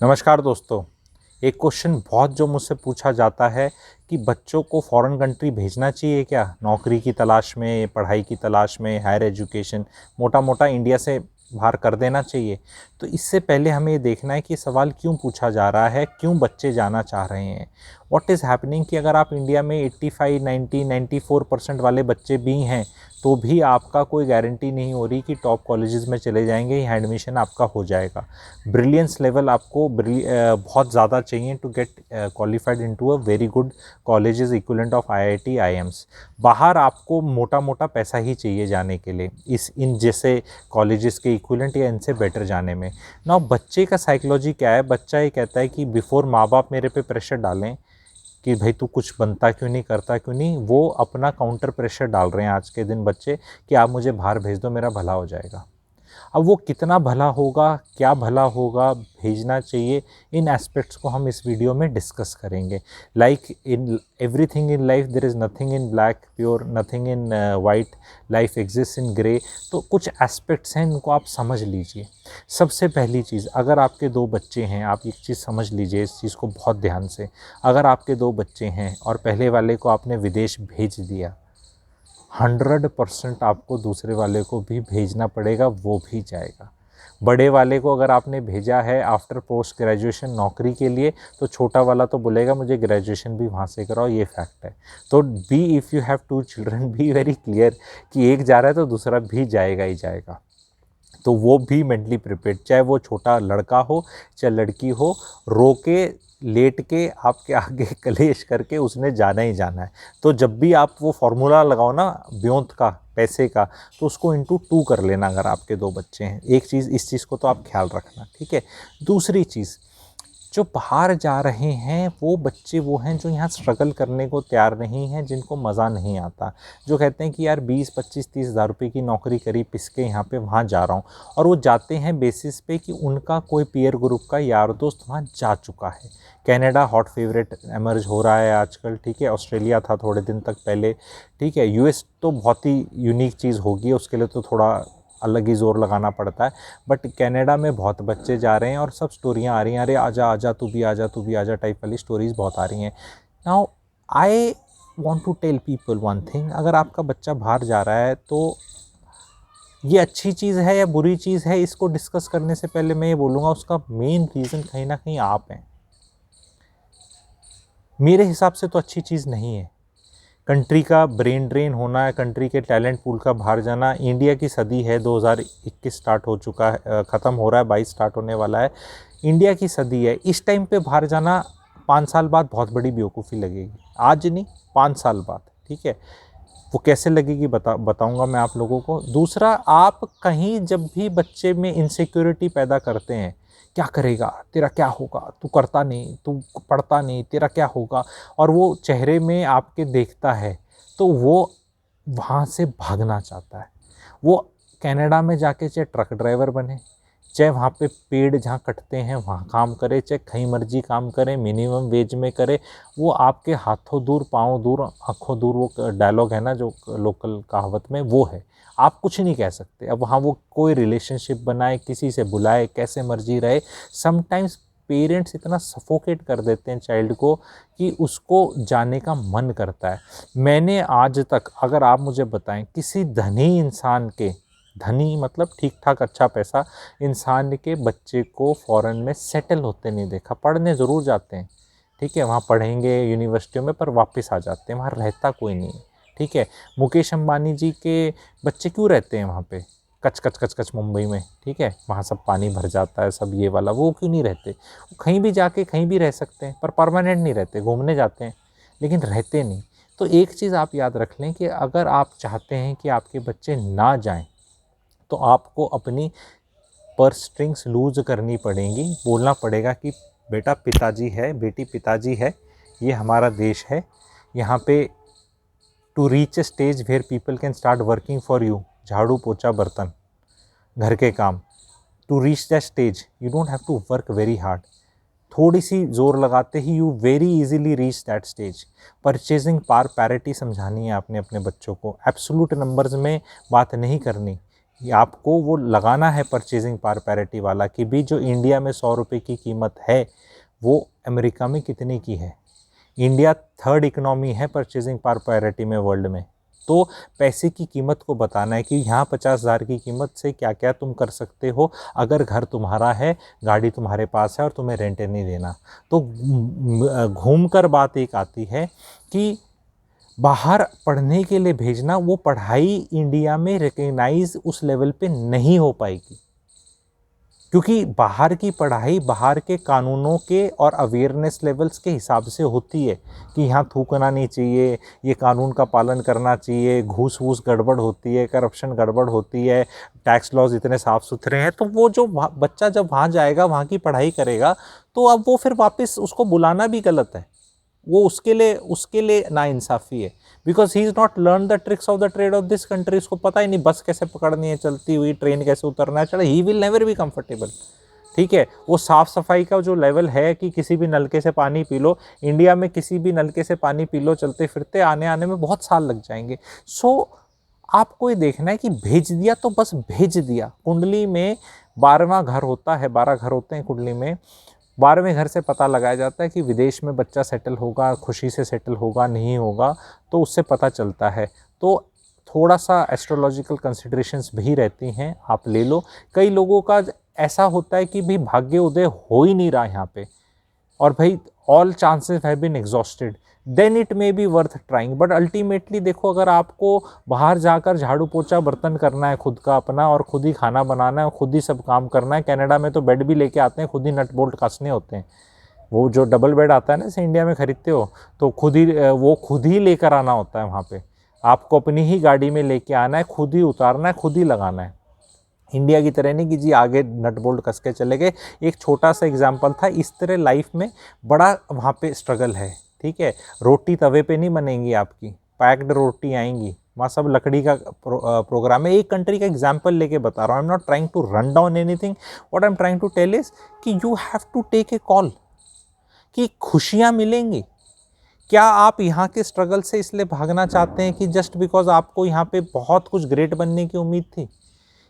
नमस्कार दोस्तों। एक क्वेश्चन बहुत जो मुझसे पूछा जाता है कि बच्चों को फॉरेन कंट्री भेजना चाहिए क्या, नौकरी की तलाश में, पढ़ाई की तलाश में, हायर एजुकेशन, मोटा मोटा इंडिया से बाहर कर देना चाहिए। तो इससे पहले हमें ये देखना है कि सवाल क्यों पूछा जा रहा है, क्यों बच्चे जाना चाह रहे हैं। व्हाट इज़ हैपनिंग कि अगर आप इंडिया में 85, 90, 94% वाले बच्चे भी हैं तो भी आपका कोई गारंटी नहीं हो रही कि टॉप कॉलेजेस में चले जाएंगे या एडमिशन आपका हो जाएगा। ब्रिलियंस लेवल आपको बहुत ज़्यादा चाहिए to get qualified into a very good colleges equivalent of IIT AIIMS. बाहर आपको मोटा मोटा पैसा ही चाहिए जाने के लिए इन जैसे कॉलेजेस के इक्विवेलेंट या इनसे बेटर जाने में। ना बच्चे का साइकोलॉजी क्या है, बच्चा ये कहता है कि बिफोर माँ बाप मेरे पे प्रेशर डालें कि भाई तू कुछ बनता क्यों नहीं, करता क्यों नहीं, वो अपना काउंटर प्रेशर डाल रहे हैं आज के दिन बच्चे कि आप मुझे बाहर भेज दो, मेरा भला हो जाएगा। अब वो कितना भला होगा, क्या भला होगा, भेजना चाहिए, इन एस्पेक्ट्स को हम इस वीडियो में डिस्कस करेंगे। Like in everything in life there is nothing in black pure, nothing in white, life exist in grey. तो कुछ एस्पेक्ट्स हैं, इनको आप समझ लीजिए। सबसे पहली चीज़, अगर आपके दो बच्चे हैं, आप एक चीज़ समझ लीजिए, इस चीज़ को बहुत ध्यान से। अगर आपके दो बच्चे हैं और पहले वाले को आपने विदेश भेज दिया, 100% आपको दूसरे वाले को भी भेजना पड़ेगा, वो भी जाएगा। बड़े वाले को अगर आपने भेजा है आफ्टर पोस्ट ग्रेजुएशन नौकरी के लिए, तो छोटा वाला तो बोलेगा मुझे ग्रेजुएशन भी वहाँ से कराओ, ये फैक्ट है। तो be if you have two children be very clear कि एक जा रहा है तो दूसरा भी जाएगा ही जाएगा। तो वो भी मेंटली प्रिपेयर्ड, चाहे वो छोटा लड़का हो चाहे लड़की हो, रो के लेट के आपके आगे कलेश करके उसने जाना ही जाना है। तो जब भी आप वो फॉर्मूला लगाओ ना ब्योंत का, पैसे का, तो उसको इंटू 2 कर लेना अगर आपके दो बच्चे हैं। एक चीज़, इस चीज़ को तो आप ख्याल रखना, ठीक है। दूसरी चीज़, जो बाहर जा रहे हैं वो बच्चे वो हैं जो यहाँ स्ट्रगल करने को तैयार नहीं हैं, जिनको मज़ा नहीं आता, जो कहते हैं कि यार 20, 25, 30 हज़ार रुपये की नौकरी करी पिस के यहाँ पे वहाँ जा रहा हूँ। और वो जाते हैं बेसिस पे कि उनका कोई पीयर ग्रुप का यार दोस्त वहाँ जा चुका है। कनाडा हॉट फेवरेट एमर्ज हो रहा है आजकल, ठीक है। ऑस्ट्रेलिया था थोड़े दिन तक पहले, ठीक है। यूएस तो बहुत ही यूनिक चीज़ होगी, उसके लिए तो थोड़ा अलग ही ज़ोर लगाना पड़ता है। बट कनाडा में बहुत बच्चे जा रहे हैं और सब स्टोरियाँ आ रही हैं, अरे आजा आजा तू भी आजा, तू भी आजा टाइप वाली स्टोरीज़ बहुत आ रही हैं। Now I want to tell people one thing, अगर आपका बच्चा बाहर जा रहा है तो ये अच्छी चीज़ है या बुरी चीज़ है, इसको डिस्कस करने से पहले मैं ये बोलूँगा उसका मेन रीज़न कहीं ना कहीं आप हैं। मेरे हिसाब से तो अच्छी चीज़ नहीं है। कंट्री का ब्रेन ड्रेन होना है, कंट्री के टैलेंट पूल का बाहर जाना। इंडिया की सदी है, 2021 स्टार्ट हो चुका है, ख़त्म हो रहा है, 22 स्टार्ट होने वाला है। इंडिया की सदी है, इस टाइम पे बाहर जाना 5 साल बाद बहुत बड़ी बेवकूफ़ी लगेगी, आज नहीं 5 साल बाद, ठीक है। वो कैसे लगेगी बताऊंगा मैं आप लोगों को। दूसरा, आप कहीं जब भी बच्चे में इनसिक्योरिटी पैदा करते हैं, क्या करेगा, तेरा क्या होगा, तू करता नहीं, तू पढ़ता नहीं, तेरा क्या होगा, और वो चेहरे में आपके देखता है, तो वो वहाँ से भागना चाहता है। वो कनाडा में जाके चाहे ट्रक ड्राइवर बने, चाहे वहाँ पे पेड़ जहाँ कटते हैं वहाँ काम करे, चाहे कहीं मर्जी काम करे, मिनिमम वेज में करे, वो आपके हाथों दूर पाँव दूर आँखों दूर, वो डायलॉग है ना जो लोकल कहावत में, वो है। आप कुछ नहीं कह सकते। अब वहाँ वो कोई रिलेशनशिप बनाए, किसी से बुलाए, कैसे मर्जी रहे, समटाइम्स पेरेंट्स इतना सफोकेट कर देते हैं चाइल्ड को कि उसको जाने का मन करता है। मैंने आज तक, अगर आप मुझे बताएं, किसी धनी इंसान के, धनी मतलब ठीक ठाक अच्छा पैसा इंसान के बच्चे को फॉरेन में सेटल होते नहीं देखा। पढ़ने ज़रूर जाते हैं, ठीक है, वहाँ पढ़ेंगे यूनिवर्सिटियों में, पर वापस आ जाते हैं, वहाँ रहता कोई नहीं है, ठीक है। मुकेश अंबानी जी के बच्चे क्यों रहते हैं वहाँ पे कच कच कच कच मुंबई में, ठीक है, वहाँ सब पानी भर जाता है, सब ये वाला, वो क्यों नहीं रहते? वो कहीं भी जाके कहीं भी रह सकते हैं, पर परमानेंट नहीं रहते, घूमने जाते हैं लेकिन रहते नहीं। तो एक चीज़ आप याद रख लें कि अगर आप चाहते हैं कि आपके बच्चे ना जाएं, तो आपको अपनी पर्स स्ट्रिंग्स लूज करनी पड़ेंगी। बोलना पड़ेगा कि बेटा पिताजी है, बेटी पिताजी है, ये हमारा देश है, यहाँ पे to reach a stage where people can start working for you, झाड़ू पोछा बर्तन घर के काम, to reach that stage you don't have to work very hard. थोड़ी सी जोर लगाते ही you very easily reach that stage. Purchasing power parity समझानी है आपने अपने बच्चों को, एब्सोल्यूट नंबर्स में बात नहीं करनी। आपको वो लगाना है परचेजिंग पावर पैरिटी वाला कि भी जो इंडिया में 100 रुपये की कीमत है वो अमेरिका में कितने की है। इंडिया थर्ड इकोनॉमी है परचेजिंग पावर पैरिटी में वर्ल्ड में। तो पैसे की कीमत को बताना है कि यहाँ 50,000 की कीमत से क्या क्या तुम कर सकते हो अगर घर तुम्हारा है, गाड़ी तुम्हारे पास है और तुम्हें रेंट नहीं देना। तो घूम कर बात एक आती है कि बाहर पढ़ने के लिए भेजना, वो पढ़ाई इंडिया में रिकग्नाइज उस लेवल पे नहीं हो पाएगी, क्योंकि बाहर की पढ़ाई बाहर के कानूनों के और अवेयरनेस लेवल्स के हिसाब से होती है कि यहाँ थूकना नहीं चाहिए, ये कानून का पालन करना चाहिए, घूस वूस गड़बड़ होती है, करप्शन गड़बड़ होती है, टैक्स लॉज इतने साफ़ सुथरे हैं। तो वो जो बच्चा जब वहाँ जाएगा, वहाँ की पढ़ाई करेगा, तो अब वो फिर वापस उसको बुलाना भी गलत है, वो उसके लिए नाइंसाफ़ी है। Because he is not learn the tricks of the trade off this country. उसको पता ही नहीं बस कैसे पकड़नी है, चलती हुई ट्रेन कैसे उतरना है, चढ़ा, he will never be comfortable. ठीक है, वो साफ़ सफाई का जो लेवल है कि किसी भी नलके से पानी पी लो, इंडिया में किसी भी नलके से पानी पी लो चलते फिरते, आने में बहुत साल लग जाएंगे। सो आपको ये देखना है कि भेज दिया तो बस भेज दिया। कुंडली में 12वां घर होता है, 12 घर होते हैं कुंडली में। 12वें घर से पता लगाया जाता है कि विदेश में बच्चा सेटल होगा, खुशी से सेटल होगा, नहीं होगा, तो उससे पता चलता है। तो थोड़ा सा एस्ट्रोलॉजिकल कंसिडरेशंस भी रहती हैं, आप ले लो। कई लोगों का ऐसा होता है कि भाई भाग्य उदय हो ही नहीं रहा यहाँ पे, और भाई all chances have been exhausted, then it may be worth trying. But ultimately देखो, अगर आपको बाहर जाकर झाड़ू पोछा बर्तन करना है खुद का अपना, और खुद ही खाना बनाना है, खुद ही सब काम करना है, कनाडा में तो बेड भी लेके आते हैं, खुद ही नट बोल्ट कसने होते हैं। वो जो डबल बेड आता है ना, जैसे इंडिया में खरीदते हो, तो खुद ही लेकर आना होता है वहाँ पे। आपको अपनी ही गाड़ी में लेके आना है, खुद ही उतारना है, खुद ही लगाना है। इंडिया की तरह नहीं कि जी आगे नट बोल्ट कस के चले गए। एक छोटा सा एग्जांपल था, इस तरह लाइफ में बड़ा वहाँ पे स्ट्रगल है। ठीक है, रोटी तवे पे नहीं बनेंगी आपकी, पैक्ड रोटी आएंगी, वहाँ सब लकड़ी का प्रोग्राम है। एक कंट्री का एग्जांपल लेके बता रहा हूँ, I am not trying to run down anything, what I am trying to tell is कि you have to take a call कि खुशियाँ मिलेंगी। क्या आप यहाँ के स्ट्रगल से इसलिए भागना चाहते हैं कि जस्ट बिकॉज आपको यहाँ पे बहुत कुछ ग्रेट बनने की उम्मीद थी?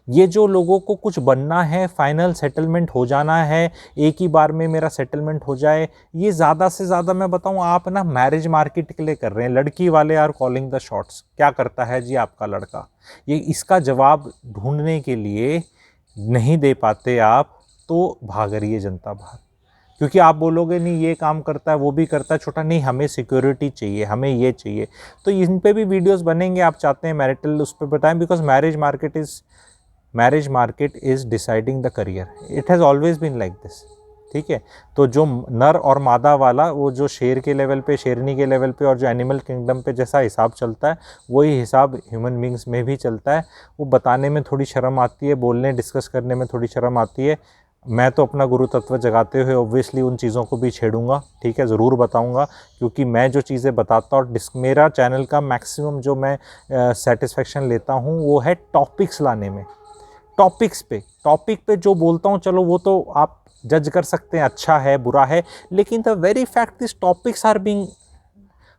ये जो लोगों को कुछ बनना है, फाइनल सेटलमेंट हो जाना है, एक ही बार में मेरा सेटलमेंट हो जाए, ये ज़्यादा से ज़्यादा मैं बताऊँ आप ना मैरिज मार्केट के लिए कर रहे हैं। लड़की वाले आर कॉलिंग द शॉट्स। क्या करता है जी आपका लड़का? ये इसका जवाब ढूंढने के लिए नहीं दे पाते आप, तो भाग रही है जनता बाहर। क्योंकि आप बोलोगे नहीं ये काम करता है, वो भी करता है, छोटा नहीं, हमें सिक्योरिटी चाहिए, हमें ये चाहिए। तो इन पे भी वीडियोस बनेंगे, आप चाहते हैं मैरिटल उस पर बताएं, because marriage market is deciding the career. It has always been like this. ठीक है, तो जो नर और मादा वाला, वो जो शेर के लेवल पे, शेरनी के लेवल पे, और जो एनिमल किंगडम पे जैसा हिसाब चलता है, वही हिसाब ह्यूमन बींग्स में भी चलता है। वो बताने में थोड़ी शर्म आती है, बोलने डिस्कस करने में थोड़ी शर्म आती है। मैं तो अपना गुरु तत्व जगाते हुए ऑब्वियसली उन चीज़ों को भी छेड़ूंगा। ठीक है, ज़रूर बताऊंगा, क्योंकि मैं जो चीज़ें बताता हूँ, मेरा चैनल का मैक्सिमम जो मैं सेटिस्फेक्शन लेता हूँ वो है टॉपिक्स लाने में। टॉपिक पे जो बोलता हूँ, चलो वो तो आप जज कर सकते हैं अच्छा है बुरा है, लेकिन the very fact this topics are being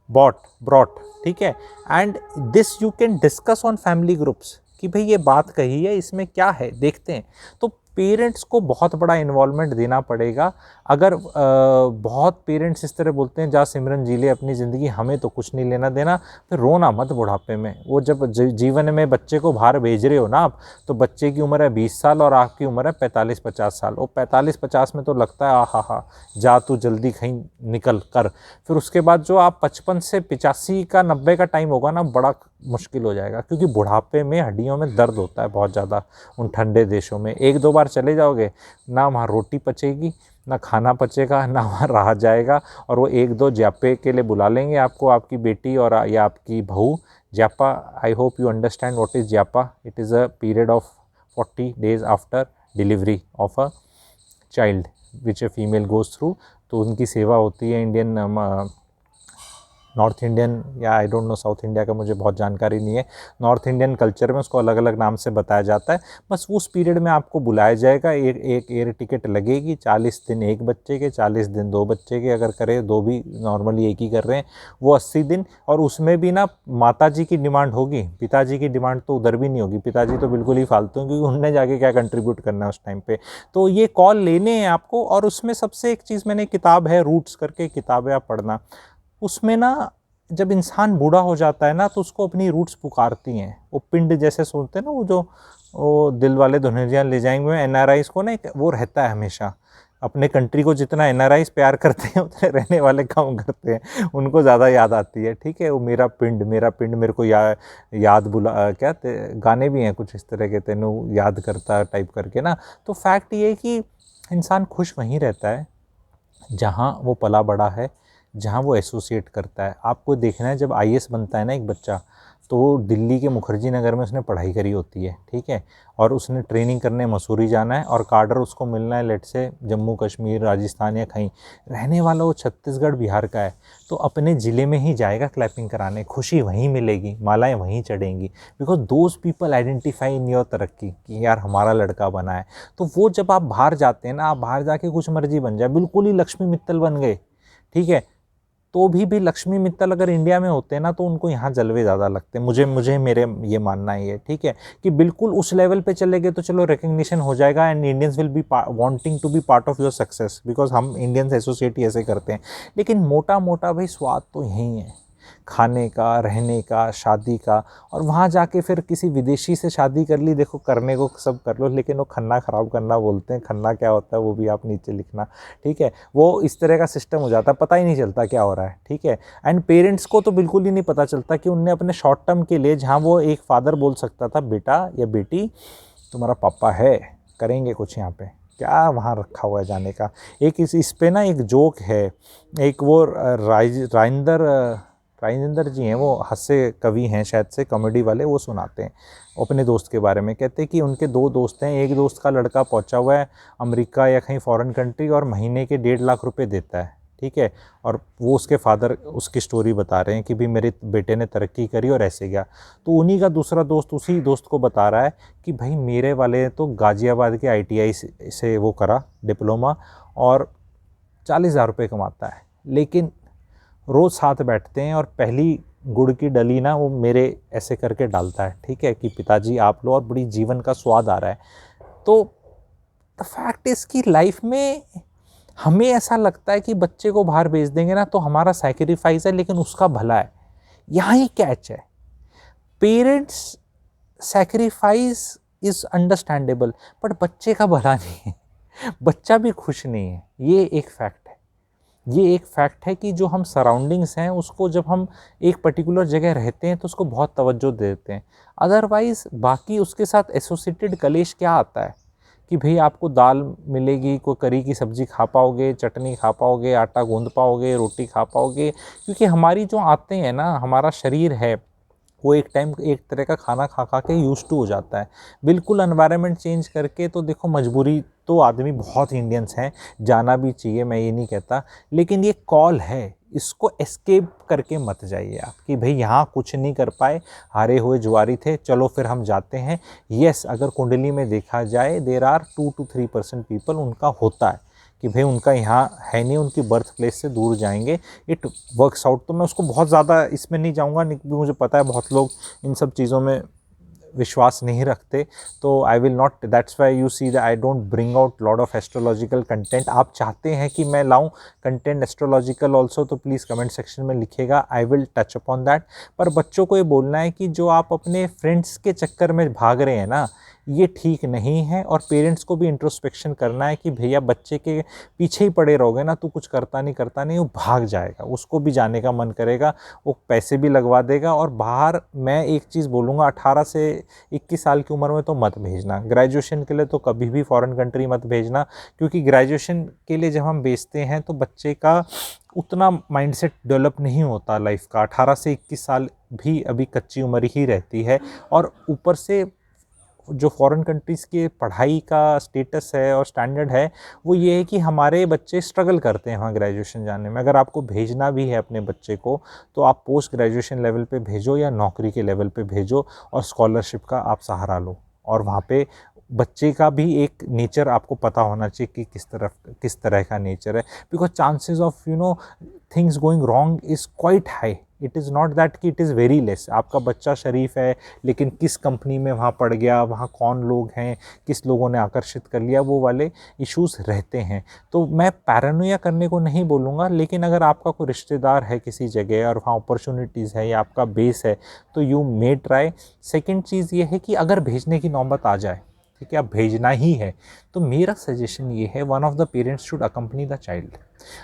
brought. ठीक है, and this you can discuss on family groups कि भाई ये बात कही है, इसमें क्या है, देखते हैं। तो पेरेंट्स को बहुत बड़ा इन्वॉल्वमेंट देना पड़ेगा। अगर बहुत पेरेंट्स इस तरह बोलते हैं जा सिमरन जी ले अपनी ज़िंदगी, हमें तो कुछ नहीं लेना देना, फिर रोना मत बुढ़ापे में। वो जब जीवन में बच्चे को बाहर भेज रहे हो ना आप, तो बच्चे की उम्र है 20 साल और आपकी उम्र है 45-50 साल। वो 45-50 में तो लगता है हा जा तू जल्दी कहीं निकल कर। फिर उसके बाद जो आप 55 से 85 का 90 का टाइम होगा ना, बड़ा मुश्किल हो जाएगा, क्योंकि बुढ़ापे में हड्डियों में दर्द होता है बहुत ज़्यादा। उन ठंडे देशों में 1-2 बार चले जाओगे ना, वहाँ रोटी पचेगी ना, खाना पचेगा ना, वहाँ रहा जाएगा। और वो 1-2 ज्यापे के लिए बुला लेंगे आपको, आपकी बेटी और या आपकी बहू। Japa, I hope you understand what is japa. It is a period of 40 days after delivery of a child which a female goes through. तो उनकी सेवा होती है इंडियन नॉर्थ इंडियन या I don't know South India का मुझे बहुत जानकारी नहीं है, नॉर्थ इंडियन कल्चर में उसको अलग अलग नाम से बताया जाता है। बस उस पीरियड में आपको बुलाया जाएगा, एक एयर टिकट लगेगी, 40 दिन एक बच्चे के, 40 दिन दो बच्चे के, अगर करें दो भी नॉर्मली एक ही कर रहे हैं, वो 80 दिन। और उसमें भी ना माता जी की डिमांड होगी, पिताजी की डिमांड तो उधर भी नहीं होगी, पिताजी तो बिल्कुल ही फालतू हैं, क्योंकि उनने जाके क्या कंट्रीब्यूट करना है उस टाइम पे। तो ये कॉल लेने हैं आपको। और उसमें सबसे एक चीज़, मैंने किताब है रूट्स करके किताब है, आप पढ़ना। उसमें ना जब इंसान बूढ़ा हो जाता है ना, तो उसको अपनी रूट्स पुकारती हैं। वो पिंड जैसे सोचते हैं ना, वो जो वो दिल वाले दुल्हनिया ले जाएंगे में एनआरआईज को ना एक वो रहता है हमेशा, अपने कंट्री को जितना एनआरआईज प्यार करते हैं उतने रहने वाले कम करते हैं, उनको ज़्यादा याद आती है। ठीक है, वो मेरा पिंड मेरे को याद बुला क्या गाने भी हैं कुछ इस तरह के, तेनू याद करता टाइप करके ना। तो फैक्ट ये है कि इंसान खुश वहीं रहता है जहाँ वो पला बड़ा है, जहाँ वो एसोसिएट करता है। आपको देखना है, जब आईएएस बनता है ना एक बच्चा, तो दिल्ली के मुखर्जी नगर में उसने पढ़ाई करी होती है, ठीक है, और उसने ट्रेनिंग करने मसूरी जाना है, और कार्डर उसको मिलना है लेट से जम्मू कश्मीर राजस्थान या कहीं, रहने वाला वो छत्तीसगढ़ बिहार का है, तो अपने ज़िले में ही जाएगा क्लैपिंग कराने, खुशी वहीं मिलेगी, मालाएं वहीं चढ़ेंगी, because those people identify in your तरक्की कि यार हमारा लड़का बना है। तो वो जब आप बाहर जाते हैं ना, आप बाहर जाके कुछ मर्जी बन जाए, बिल्कुल ही लक्ष्मी मित्तल बन गए, ठीक है, तो भी लक्ष्मी मित्तल अगर इंडिया में होते हैं ना, तो उनको यहाँ जलवे ज़्यादा लगते हैं। मुझे मेरे ये मानना है ये, ठीक है, कि बिल्कुल उस लेवल पे चले गए तो चलो रिकग्निशन हो जाएगा, and Indians will be wanting to be part of your success, because हम इंडियंस एसोसिएट ही ऐसे करते हैं। लेकिन मोटा मोटा भाई स्वाद तो यहीं है, खाने का, रहने का, शादी का। और वहाँ जाके फिर किसी विदेशी से शादी कर ली, देखो करने को सब कर लो, लेकिन वो खन्ना ख़राब करना बोलते हैं, खन्ना क्या होता है वो भी आप नीचे लिखना, ठीक है। वो इस तरह का सिस्टम हो जाता है, पता ही नहीं चलता क्या हो रहा है, ठीक है। एंड पेरेंट्स को तो बिल्कुल ही नहीं पता चलता कि उनने अपने शॉर्ट टर्म के लिए, जहाँ वो एक फादर बोल सकता था बेटा या बेटी तुम्हारा पापा है, करेंगे कुछ यहाँ पे, क्या वहाँ रखा हुआ है जाने का। एक इस पे ना एक जोक है, एक वो राजेंद्र जी हैं, वो हास्य कवि हैं शायद से, कॉमेडी वाले, वो सुनाते हैं अपने दोस्त के बारे में। कहते हैं कि उनके दो दोस्त हैं, एक दोस्त का लड़का पहुंचा हुआ है अमेरिका या कहीं फॉरेन कंट्री, और महीने के 1.5 लाख रुपए देता है, ठीक है, और वो उसके फादर उसकी स्टोरी बता रहे हैं कि भी मेरे बेटे ने तरक्की करी और ऐसे गया। तो उन्हीं का दूसरा दोस्त उसी दोस्त को बता रहा है कि भाई मेरे वाले तो गाज़ियाबाद के ITI से वो करा डिप्लोमा, और 40,000 रुपये कमाता है, लेकिन रोज़ साथ बैठते हैं, और पहली गुड़ की डली ना वो मेरे ऐसे करके डालता है, ठीक है, कि पिताजी आप लो, और बड़ी जीवन का स्वाद आ रहा है। तो द फैक्ट इज़ कि लाइफ में हमें ऐसा लगता है कि बच्चे को बाहर भेज देंगे ना तो हमारा सैक्रिफाइस है, लेकिन उसका भला है, यहाँ ही कैच है। Parents sacrifice is understandable, but बच्चे का भला नहीं है, बच्चा भी खुश नहीं है, ये एक फैक्ट। ये एक फैक्ट है कि जो हम सराउंडिंग्स हैं उसको, जब हम एक पर्टिकुलर जगह रहते हैं तो उसको बहुत तवज्जो देते हैं, अदरवाइज़ बाकी उसके साथ एसोसिएटेड कलेश क्या आता है कि भाई आपको दाल मिलेगी, कोई करी की सब्ज़ी खा पाओगे, चटनी खा पाओगे, आटा गूंद पाओगे, रोटी खा पाओगे, क्योंकि हमारी जो आते हैं ना, हमारा शरीर है वो एक टाइम एक तरह का खाना खा खा के यूज टू हो जाता है। बिल्कुल एनवायरनमेंट चेंज करके, तो देखो मजबूरी तो आदमी बहुत इंडियंस हैं, जाना भी चाहिए, मैं ये नहीं कहता, लेकिन ये कॉल है, इसको एस्केप करके मत जाइए आप कि भाई यहाँ कुछ नहीं कर पाए, हारे हुए जुआरी थे, चलो फिर हम जाते हैं। यस, अगर कुंडली में देखा जाए देर आर 2 to 3% पीपल उनका होता है कि भाई उनका यहाँ है नहीं, उनकी बर्थ प्लेस से दूर जाएंगे, इट वर्क्स आउट। तो मैं उसको बहुत ज़्यादा इसमें नहीं जाऊँगा, मुझे पता है बहुत लोग इन सब चीज़ों में विश्वास नहीं रखते, तो I will not, that's why you see that I don't bring out lot of astrological content. आप चाहते हैं कि मैं लाऊं कंटेंट एस्ट्रोलॉजिकल ऑल्सो, तो प्लीज़ कमेंट सेक्शन में लिखिएगा, I will touch upon that. पर बच्चों को ये बोलना है कि जो आप अपने फ्रेंड्स के चक्कर में भाग रहे हैं ना, ये ठीक नहीं है, और पेरेंट्स को भी इंट्रोस्पेक्शन करना है कि भैया बच्चे के पीछे ही पड़े रहोगे ना, तू कुछ करता नहीं, वो भाग जाएगा, उसको भी जाने का मन करेगा, वो पैसे भी लगवा देगा। और बाहर मैं एक चीज़ बोलूँगा, 18 से 21 साल की उम्र में तो मत भेजना, ग्रेजुएशन के लिए तो कभी भी फॉरेन कंट्री मत भेजना, क्योंकि ग्रेजुएशन के लिए जब हम भेजते हैं तो बच्चे का उतना माइंडसेट डेवलप नहीं होता लाइफ का, 18 से 21 साल भी अभी कच्ची उम्र ही रहती है, और ऊपर से जो फॉरेन कंट्रीज़ के पढ़ाई का स्टेटस है और स्टैंडर्ड है वो ये है कि हमारे बच्चे स्ट्रगल करते हैं वहाँ ग्रेजुएशन जाने में। अगर आपको भेजना भी है अपने बच्चे को तो आप पोस्ट ग्रेजुएशन लेवल पे भेजो या नौकरी के लेवल पे भेजो और स्कॉलरशिप का आप सहारा लो। और वहाँ पे बच्चे का भी एक नेचर आपको पता होना चाहिए कि किस तरह का नेचर है, because chances of things going wrong is quite high. It is not that कि इट इज़ वेरी लेस। आपका बच्चा शरीफ है लेकिन किस कंपनी में वहाँ पढ़ गया, वहाँ कौन लोग हैं, किस लोगों ने आकर्षित कर लिया, वो वाले इश्यूज़ रहते हैं। तो मैं पैरानोया करने को नहीं बोलूँगा, लेकिन अगर आपका कोई रिश्तेदार है किसी जगह और वहाँ अपॉर्चुनिटीज़ है या आपका बेस है तो यू मे ट्राई। सेकेंड चीज़ ये है कि अगर भेजने की नौबत आ जाए, ठीक है, अब भेजना ही है, तो मेरा सजेशन ये है one of the parents should accompany the child.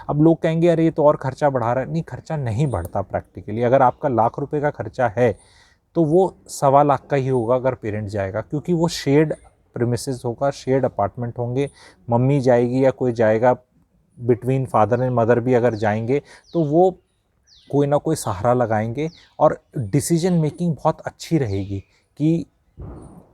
अब लोग कहेंगे अरे ये तो और खर्चा बढ़ा रहा है। नहीं, खर्चा नहीं बढ़ता प्रैक्टिकली। अगर आपका ₹1,00,000 का खर्चा है तो वो 1,25,00,000 का ही होगा अगर पेरेंट जाएगा, क्योंकि वो शेयर्ड प्रीमिसेस होगा, शेयर्ड अपार्टमेंट होंगे। मम्मी जाएगी या कोई जाएगा, बिटवीन फादर एंड मदर भी अगर जाएंगे तो वो कोई ना कोई सहारा लगाएंगे और डिसीजन मेकिंग बहुत अच्छी रहेगी। कि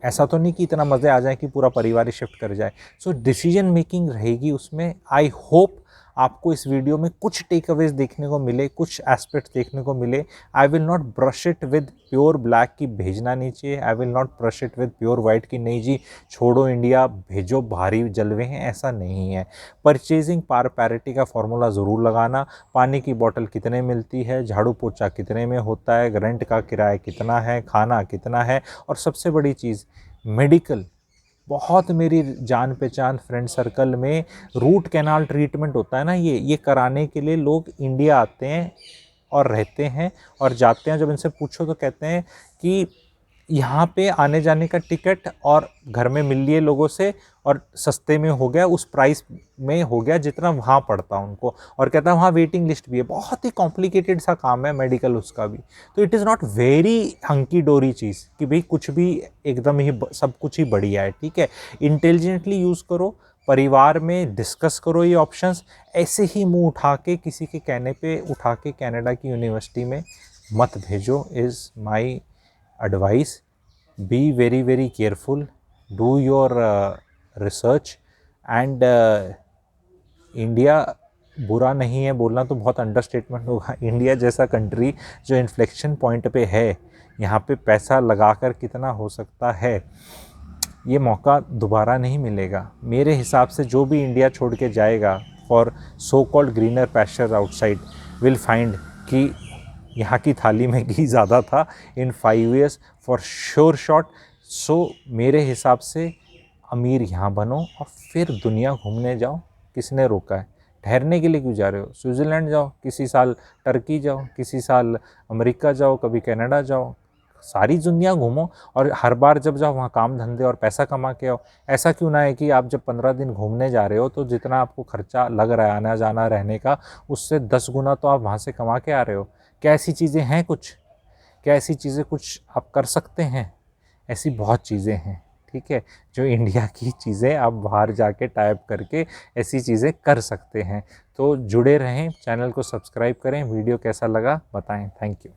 ऐसा तो नहीं कि इतना मज़े आ जाए कि पूरा परिवार ही शिफ्ट कर जाए। सो डिसीजन मेकिंग रहेगी उसमें। आई होप आपको इस वीडियो में कुछ टेक अवेज देखने को मिले, कुछ एस्पेक्ट देखने को मिले। I will not brush it with pure black कि भेजना नहीं चाहिए। I will not brush it with pure white कि नहीं जी छोड़ो इंडिया, भेजो, भारी जलवे हैं, ऐसा नहीं है। परचेजिंग पावर पैरिटी का फॉर्मूला ज़रूर लगाना। पानी की बोतल कितने मिलती है, झाड़ू पोछा कितने में होता है, रेंट का किराया कितना है, खाना कितना है, और सबसे बड़ी चीज़ मेडिकल। बहुत मेरी जान पहचान फ्रेंड सर्कल में रूट कैनाल ट्रीटमेंट होता है ना, ये कराने के लिए लोग इंडिया आते हैं और रहते हैं और जाते हैं। जब इनसे पूछो तो कहते हैं कि यहाँ पे आने जाने का टिकट और घर में मिल लिए लोगों से और सस्ते में हो गया, उस प्राइस में हो गया जितना वहाँ पड़ता उनको। और कहता है वहाँ वेटिंग लिस्ट भी है। बहुत ही कॉम्प्लिकेटेड सा काम है मेडिकल उसका भी। तो it is not very hunky डोरी चीज़ कि भाई कुछ भी एकदम ही सब कुछ ही बढ़िया है। ठीक है, इंटेलिजेंटली यूज़ करो, परिवार में डिस्कस करो ये ऑप्शंस। ऐसे ही मुंह उठा के किसी के कहने पे उठा के कनाडा की यूनिवर्सिटी में मत भेजो, is my advice. Be very very careful, do your research and India बुरा नहीं है बोलना तो बहुत अंडरस्टेटमेंट होगा। इंडिया जैसा कंट्री जो इन्फ्लेक्शन पॉइंट पे है, यहाँ पे पैसा लगाकर कितना हो सकता है, ये मौका दोबारा नहीं मिलेगा मेरे हिसाब से। जो भी इंडिया छोड़ के जाएगा for so called greener pasture outside will find कि यहाँ की थाली में घी ज़्यादा था इन 5 years फॉर श्योर शॉट। सो मेरे हिसाब से अमीर यहाँ बनो और फिर दुनिया घूमने जाओ। किसने रोका है? ठहरने के लिए क्यों जा रहे हो? स्विट्ज़रलैंड जाओ, किसी साल टर्की जाओ, किसी साल अमेरिका जाओ, कभी कनाडा जाओ, सारी दुनिया घूमो। और हर बार जब जाओ वहाँ काम धंधे और पैसा कमा के आओ। ऐसा क्यों ना है कि आप जब 15 दिन घूमने जा रहे हो तो जितना आपको खर्चा लग रहा है आना जाना रहने का, उससे 10 गुना तो आप वहाँ से कमा के आ रहे हो। क्या ऐसी चीज़ें हैं कुछ? क्या ऐसी चीज़ें कुछ आप कर सकते हैं? ऐसी बहुत चीज़ें हैं, ठीक है, जो इंडिया की चीज़ें आप बाहर जाके टाइप करके ऐसी चीज़ें कर सकते हैं। तो जुड़े रहें, चैनल को सब्सक्राइब करें। वीडियो कैसा लगा बताएं। Thank you.